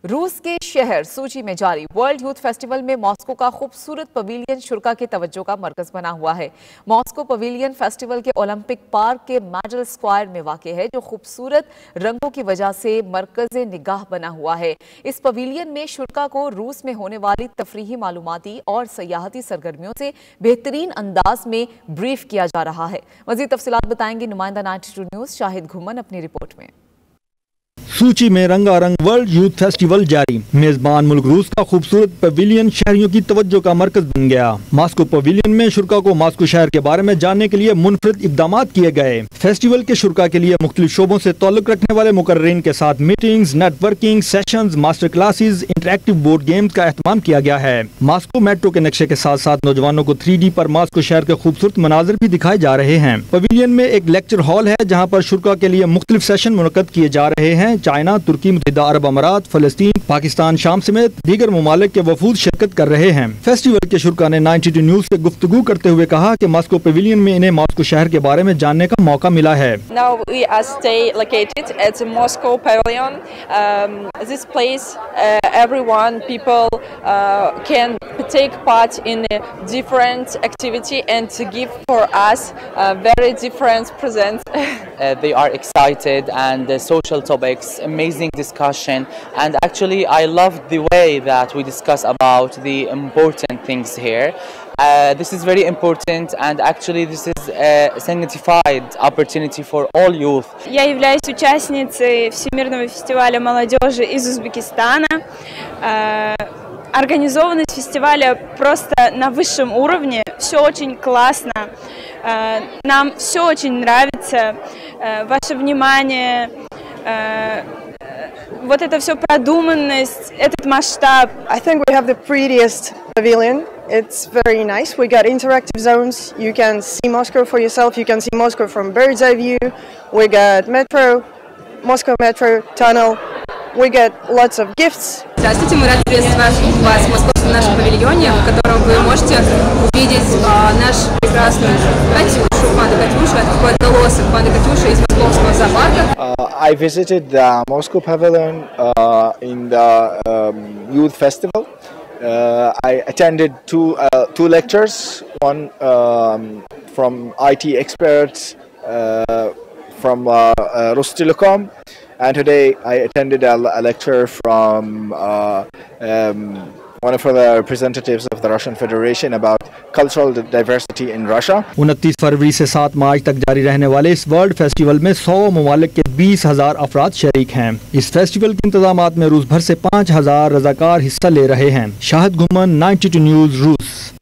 روس کے شہر سوچی میں جاری ورلڈ یوتھ فیسٹیول میں ماسکو کا خوبصورت پویلین شرکا کی توجہ کا مرکز بنا ہوا ہے۔ ماسکو پویلین فیسٹیول کے اولمپک پارک کے میڈل سکوائر میں واقع ہے، جو خوبصورت رنگوں کی وجہ سے مرکز نگاہ بنا ہوا ہے۔ اس پویلین میں شرکا کو روس میں ہونے والی تفریحی معلوماتی اور سیاحتی سرگرمیوں سے بہترین انداز میں بریف کیا جا رہا ہے۔ مزید تفصیلات بتائیں گے نمائندہ 92 نیوز شاہد گھمن اپنی رپورٹ میں۔ سوچی میں رنگا رنگ ورلڈ یوتھ فیسٹیول جاری۔ میزبان ملک روس کا خوبصورت پویلین شہریوں کی توجہ کا مرکز بن گیا۔ ماسکو پویلین میں شرکا کو ماسکو شہر کے بارے میں جاننے کے لیے منفرد اقدامات کیے گئے۔ فیسٹیول کے شرکا کے لیے مختلف شعبوں سے تعلق رکھنے والے مقررین کے ساتھ meetings, networking sessions, master classes, interactive board games کا اہتمام کیا گیا ہے۔ ماسکو میٹرو کے نقشے کے ساتھ ساتھ نوجوانوں کو 3D پر ماسکو شہر کے خوبصورت مناظر بھی دکھائے جا رہے ہیں۔ پویلین میں ایک لیکچر ہال ہے جہاں پر شرکا کے لیے مختلف سیشن منعقد کیے جا رہے ہیں۔ چائنا، ترکی، متحدہ عرب امارات، فلسطین، پاکستان، شام سمیت دیگر ممالک کے وفود شرکت کر رہے ہیں۔ فیسٹیول کے شرکا نے 92 نیوز سے گفتگو کرتے ہوئے کہا کہ ماسکو پویلین میں انہیں ماسکو شہر کے بارے میں جاننے کا موقع ملا ہے۔ Now we are stay located at the Moscow Pavillion. This place, everyone, people can take part in a different activity and give for us very different presents. They are excited and the social topics, amazing discussion, and actually I love the way that we discuss about the important things here. This is very important and actually this is a signified opportunity for all youth. Я являюсь участницей Всемирного фестиваля молодежи из Узбекистана. Организованность фестиваля просто на высшем уровне, все очень классно, нам все очень нравится, ваше внимание, вот это все продуманность, этот масштаб. I think we have the prettiest pavilion. It's very nice. We got interactive zones. You can see Moscow for yourself. You can see Moscow from bird's eye view. We got metro, Moscow metro tunnel. We get lots of gifts. Здравствуйте, мы рады приветствовать вас в московском нашем павильоне, в котором вы можете увидеть нашу прекрасную Катюшу, панда Катюша, хвостолосых панда Катюша из московского зоопарка. I visited the Moscow Pavilion in the Youth Festival. I attended two lectures, one from IT experts from Rostelecom, and today I attended a lecture from one of the representatives of the Russian Federation about cultural diversity in Russia. 29 فروری سے 7 مارچ تک جاری رہنے والے اس world festival میں 100 ممالک کے 20,000 افراد شریک ہیں۔ اس فیسٹیول کے انتظامات میں روس بھر سے 5,000 رضاکار حصہ لے رہے ہیں۔ شاہد گھمن، 92 نیوز، روس۔